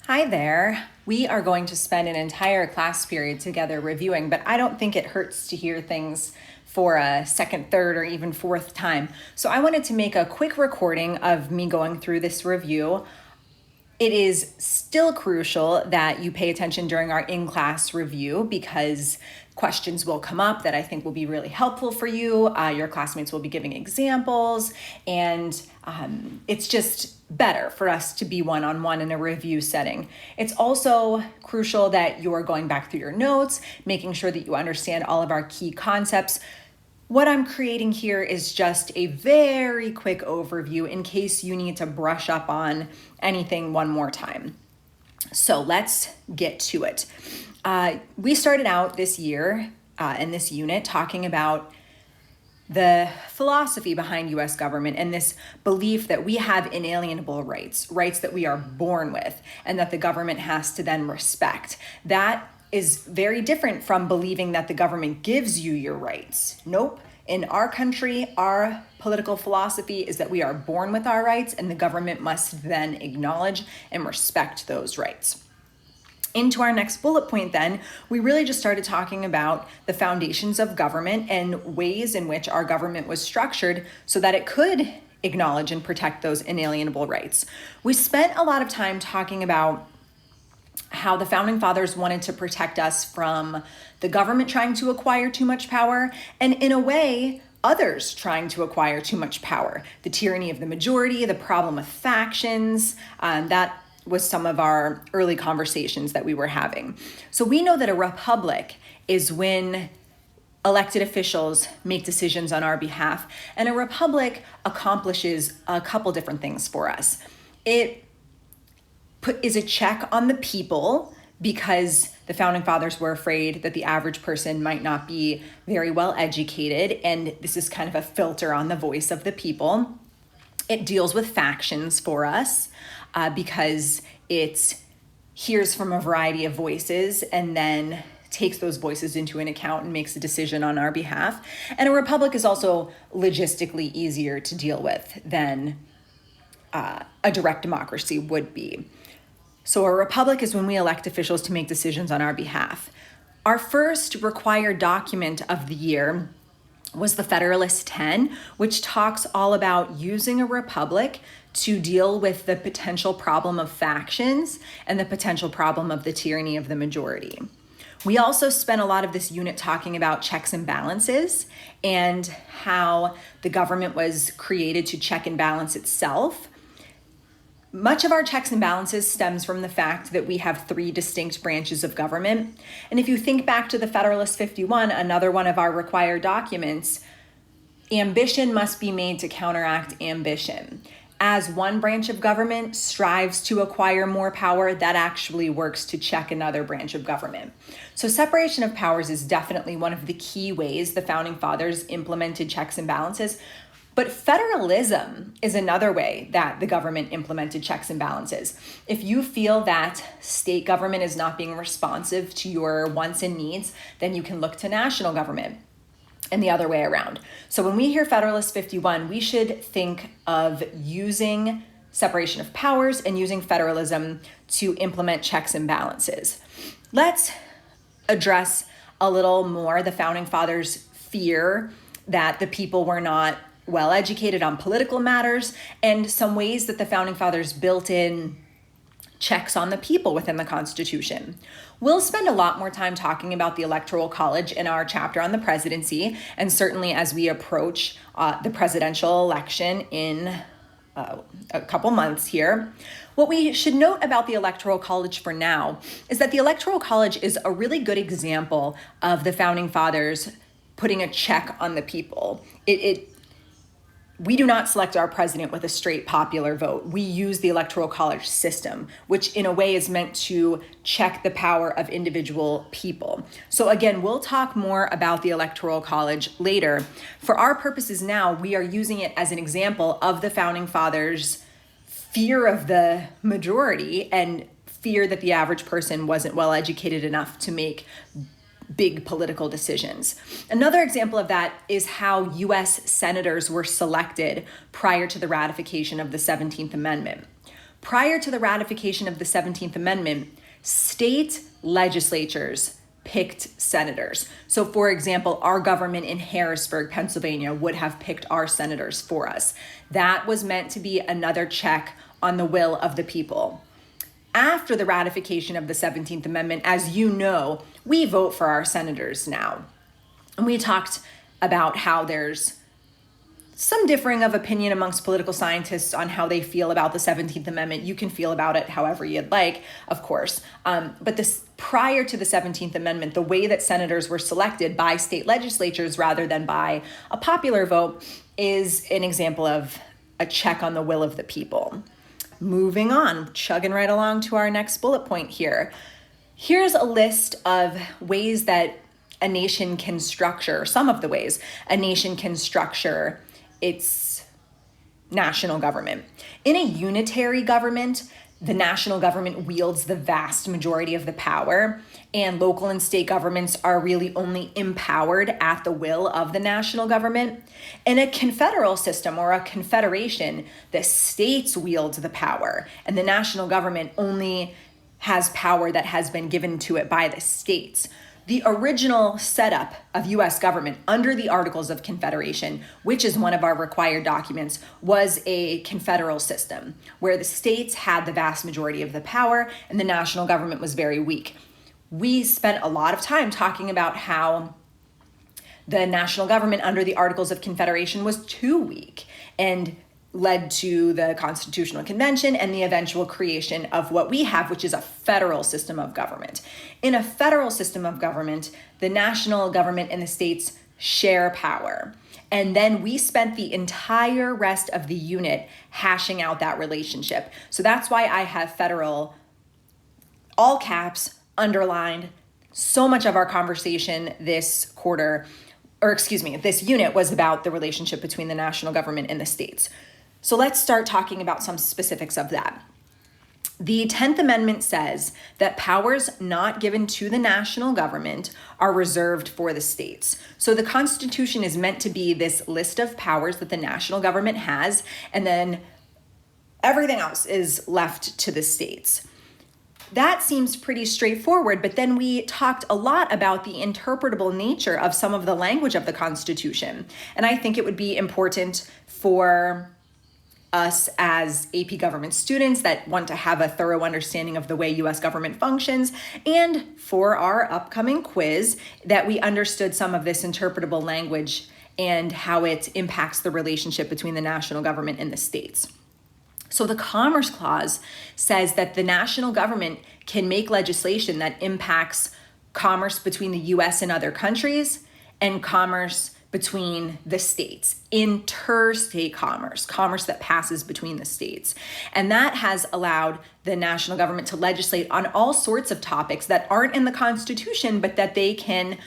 Hi there. We are going to spend an entire class period together reviewing, but I don't think it hurts to hear things for a second, third, or even fourth time. So I wanted to make a quick recording of me going through this review. It is still crucial that you pay attention during our in-class review because questions will come up that I think will be really helpful for you. Your classmates will be giving examples, and it's just better for us to be one-on-one in a review setting. It's also crucial that you are going back through your notes, making sure that you understand all of our key concepts. What I'm creating here is just a very quick overview in case you need to brush up on anything one more time. So let's get to it. We started out this year in this unit talking about the philosophy behind U.S. government and this belief that we have inalienable rights that we are born with, and that the government has to then respect. That is very different from believing that the government gives you your rights. Nope. In our country, our political philosophy is that we are born with our rights, and the government must then acknowledge and respect those rights. Into our next bullet point then, we really just started talking about the foundations of government and ways in which our government was structured so that it could acknowledge and protect those inalienable rights. We spent a lot of time talking about how the founding fathers wanted to protect us from the government trying to acquire too much power, and in a way, others trying to acquire too much power. The tyranny of the majority, the problem of factions, that was some of our early conversations that we were having. So we know that a republic is when elected officials make decisions on our behalf, and a republic accomplishes a couple different things for us. It is a check on the people, because the founding fathers were afraid that the average person might not be very well educated, and this is kind of a filter on the voice of the people. It deals with factions for us because it hears from a variety of voices and then takes those voices into an account and makes a decision on our behalf. And a republic is also logistically easier to deal with than a direct democracy would be. So a republic is when we elect officials to make decisions on our behalf. Our first required document of the year was the Federalist 10, which talks all about using a republic to deal with the potential problem of factions and the potential problem of the tyranny of the majority. We also spent a lot of this unit talking about checks and balances and how the government was created to check and balance itself. Much of our checks and balances stems from the fact that we have three distinct branches of government. And if you think back to the Federalist 51, another one of our required documents, ambition must be made to counteract ambition. As one branch of government strives to acquire more power, that actually works to check another branch of government. So separation of powers is definitely one of the key ways the founding fathers implemented checks and balances. But federalism is another way that the government implemented checks and balances. If you feel that state government is not being responsive to your wants and needs, then you can look to national government, and the other way around. So when we hear Federalist 51, we should think of using separation of powers and using federalism to implement checks and balances. Let's address a little more the founding fathers' fear that the people were not well educated on political matters, and some ways that the founding fathers built in checks on the people within the Constitution. We'll spend a lot more time talking about the Electoral College in our chapter on the presidency, and certainly as we approach the presidential election in a couple months here. What we should note about the Electoral College for now is that the Electoral College is a really good example of the founding fathers putting a check on the people. We do not select our president with a straight popular vote. We use the Electoral College system, which in a way is meant to check the power of individual people. So again, we'll talk more about the Electoral College later. For our purposes now, we are using it as an example of the founding fathers' fear of the majority and fear that the average person wasn't well educated enough to make big political decisions. Another example of that is how U.S. senators were selected prior to the ratification of the 17th Amendment. Prior to the ratification of the 17th Amendment, state legislatures picked senators. So for example, our government in Harrisburg, Pennsylvania would have picked our senators for us. That was meant to be another check on the will of the people. After the ratification of the 17th Amendment, as you know, we vote for our senators now. And we talked about how there's some differing of opinion amongst political scientists on how they feel about the 17th Amendment. You can feel about it however you'd like, of course. But this prior to the 17th Amendment, the way that senators were selected by state legislatures rather than by a popular vote is an example of a check on the will of the people. Moving on, chugging right along to our next bullet point here. Here's a list of ways that a nation can structure, some of the ways a nation can structure its national government. In a unitary government, the national government wields the vast majority of the power, and local and state governments are really only empowered at the will of the national government. In a confederal system or a confederation, the states wield the power, and the national government only has power that has been given to it by the states. The original setup of U.S. government under the Articles of Confederation, which is one of our required documents, was a confederal system where the states had the vast majority of the power and the national government was very weak. We spent a lot of time talking about how the national government under the Articles of Confederation was too weak and led to the Constitutional Convention and the eventual creation of what we have, which is a federal system of government. In a federal system of government, the national government and the states share power. And then we spent the entire rest of the unit hashing out that relationship. So that's why I have federal, all caps, underlined. So much of our conversation this unit was about the relationship between the national government and the states. So let's start talking about some specifics of that. The 10th Amendment says that powers not given to the national government are reserved for the states. So the Constitution is meant to be this list of powers that the national government has, and then everything else is left to the states. That seems pretty straightforward, but then we talked a lot about the interpretable nature of some of the language of the Constitution. And I think it would be important for us as AP government students that want to have a thorough understanding of the way US government functions, and for our upcoming quiz, that we understood some of this interpretable language and how it impacts the relationship between the national government and the states. So the Commerce Clause says that the national government can make legislation that impacts commerce between the US and other countries and commerce between the states, interstate commerce, commerce that passes between the states. And that has allowed the national government to legislate on all sorts of topics that aren't in the Constitution, but that they can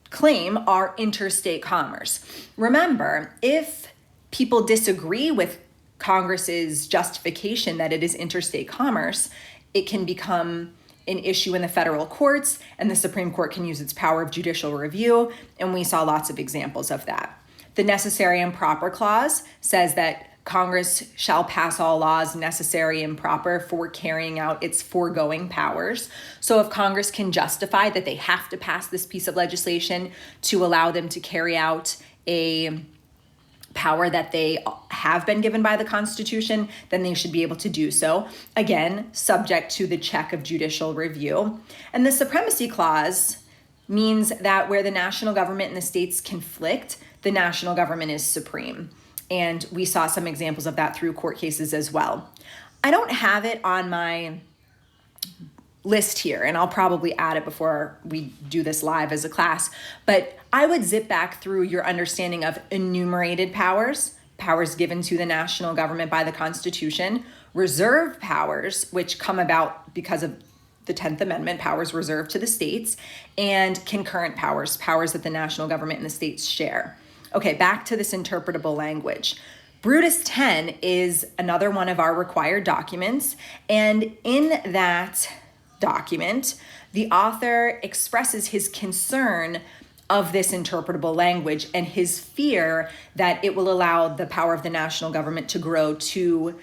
claim are interstate commerce. Remember, if people disagree with Congress's justification that it is interstate commerce, it can become an issue in the federal courts, and the Supreme Court can use its power of judicial review, and we saw lots of examples of that. The Necessary and Proper Clause says that Congress shall pass all laws necessary and proper for carrying out its foregoing powers. So if Congress can justify that they have to pass this piece of legislation to allow them to carry out a power that they have been given by the Constitution, then they should be able to do so. Again, subject to the check of judicial review. And the Supremacy Clause means that where the national government and the states conflict, the national government is supreme. And we saw some examples of that through court cases as well. I don't have it on my list here, and I'll probably add it before we do this live as a class, but I would zip back through your understanding of enumerated powers, powers given to the national government by the Constitution, reserved powers, which come about because of the 10th Amendment, powers reserved to the states, and concurrent powers, powers that the national government and the states share. Okay, back to this interpretable language. Brutus 10 is another one of our required documents, and in that document, the author expresses his concern of this interpretable language and his fear that it will allow the power of the national government to grow too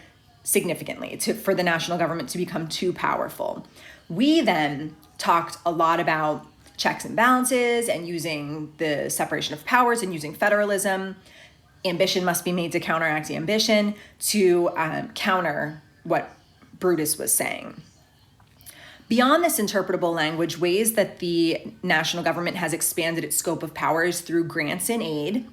significantly for the national government to become too powerful. We then talked a lot about checks and balances and using the separation of powers and using federalism. Ambition must be made to counteract ambition to counter what Brutus was saying. Beyond this interpretable language, ways that the national government has expanded its scope of powers through grants and aid,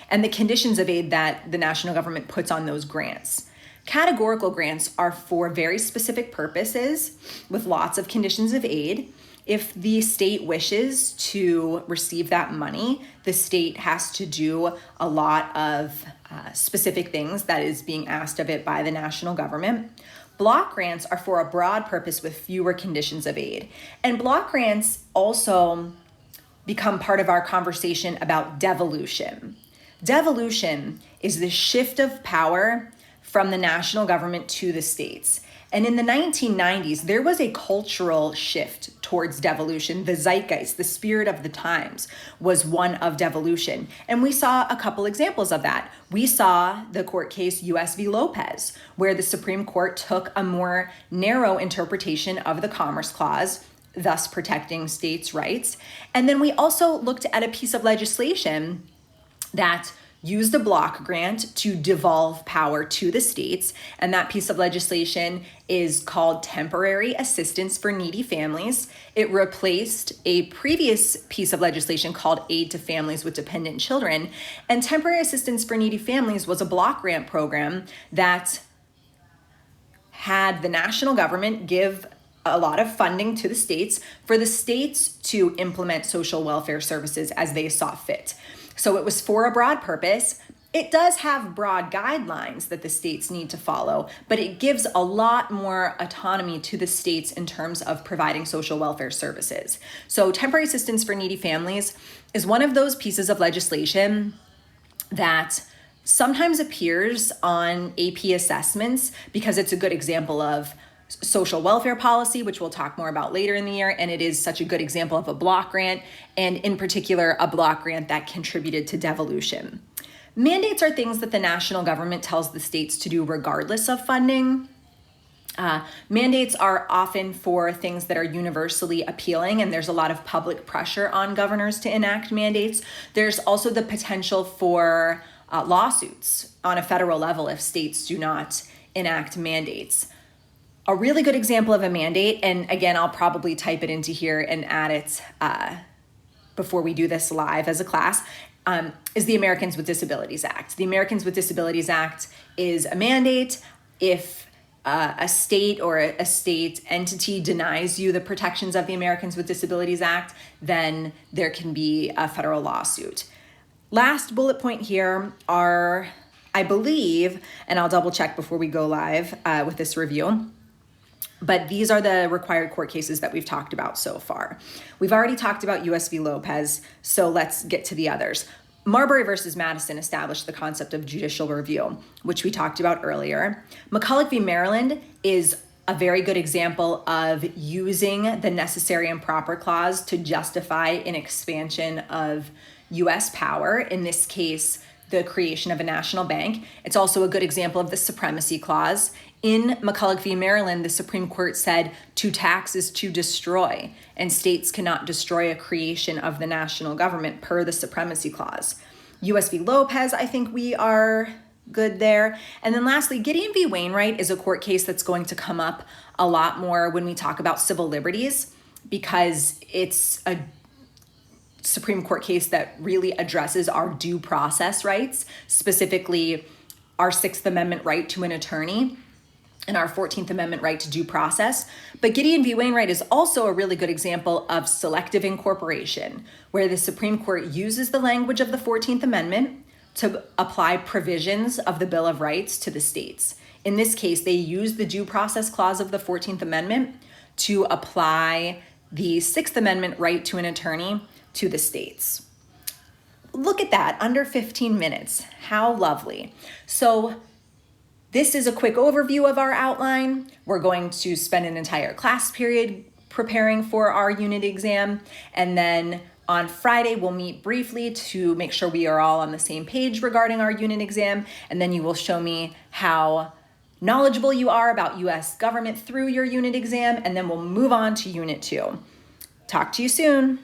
and the conditions of aid that the national government puts on those grants. Categorical grants are for very specific purposes with lots of conditions of aid. If the state wishes to receive that money, the state has to do a lot of specific things that is being asked of it by the national government. Block grants are for a broad purpose with fewer conditions of aid. And block grants also become part of our conversation about devolution. Devolution is the shift of power from the national government to the states. And in the 1990s, there was a cultural shift towards devolution. The zeitgeist, the spirit of the times, was one of devolution. And we saw a couple examples of that. We saw the court case US v. Lopez, where the Supreme Court took a more narrow interpretation of the Commerce Clause, thus protecting states' rights. And then we also looked at a piece of legislation that used a block grant to devolve power to the states. And that piece of legislation is called Temporary Assistance for Needy Families. It replaced a previous piece of legislation called Aid to Families with Dependent Children. And Temporary Assistance for Needy Families was a block grant program that had the national government give a lot of funding to the states for the states to implement social welfare services as they saw fit. So it was for a broad purpose. It does have broad guidelines that the states need to follow, but it gives a lot more autonomy to the states in terms of providing social welfare services. So temporary assistance for needy families is one of those pieces of legislation that sometimes appears on AP assessments because it's a good example of social welfare policy, which we'll talk more about later in the year. And it is such a good example of a block grant, and in particular, a block grant that contributed to devolution. Mandates are things that the national government tells the states to do regardless of funding. Mandates are often for things that are universally appealing, and there's a lot of public pressure on governors to enact mandates. There's also the potential for lawsuits on a federal level if states do not enact mandates. A really good example of a mandate, and again, I'll probably type it into here and add it before we do this live as a class, is the Americans with Disabilities Act. The Americans with Disabilities Act is a mandate. If a state or a state entity denies you the protections of the Americans with Disabilities Act, then there can be a federal lawsuit. Last bullet point here are, I believe, and I'll double check before we go live with this review, but these are the required court cases that we've talked about so far. We've already talked about US v. Lopez, so let's get to the others. Marbury versus Madison established the concept of judicial review, which we talked about earlier. McCulloch v. Maryland is a very good example of using the necessary and proper clause to justify an expansion of US power, in this case, the creation of a national bank. It's also a good example of the supremacy clause. In McCulloch v. Maryland, the Supreme Court said to tax is to destroy, and states cannot destroy a creation of the national government per the supremacy clause. US v. Lopez, I think we are good there. And then lastly, Gideon v. Wainwright is a court case that's going to come up a lot more when we talk about civil liberties, because it's a Supreme Court case that really addresses our due process rights, specifically our Sixth Amendment right to an attorney and our 14th Amendment right to due process. But Gideon v. Wainwright is also a really good example of selective incorporation, where the Supreme Court uses the language of the 14th Amendment to apply provisions of the Bill of Rights to the states. In this case, they use the due process clause of the 14th Amendment to apply the Sixth Amendment right to an attorney to the states. Look at that, under 15 minutes. How lovely. So this is a quick overview of our outline. We're going to spend an entire class period preparing for our unit exam. And then on Friday, we'll meet briefly to make sure we are all on the same page regarding our unit exam. And then you will show me how knowledgeable you are about US government through your unit exam, and then we'll move on to Unit 2. Talk to you soon.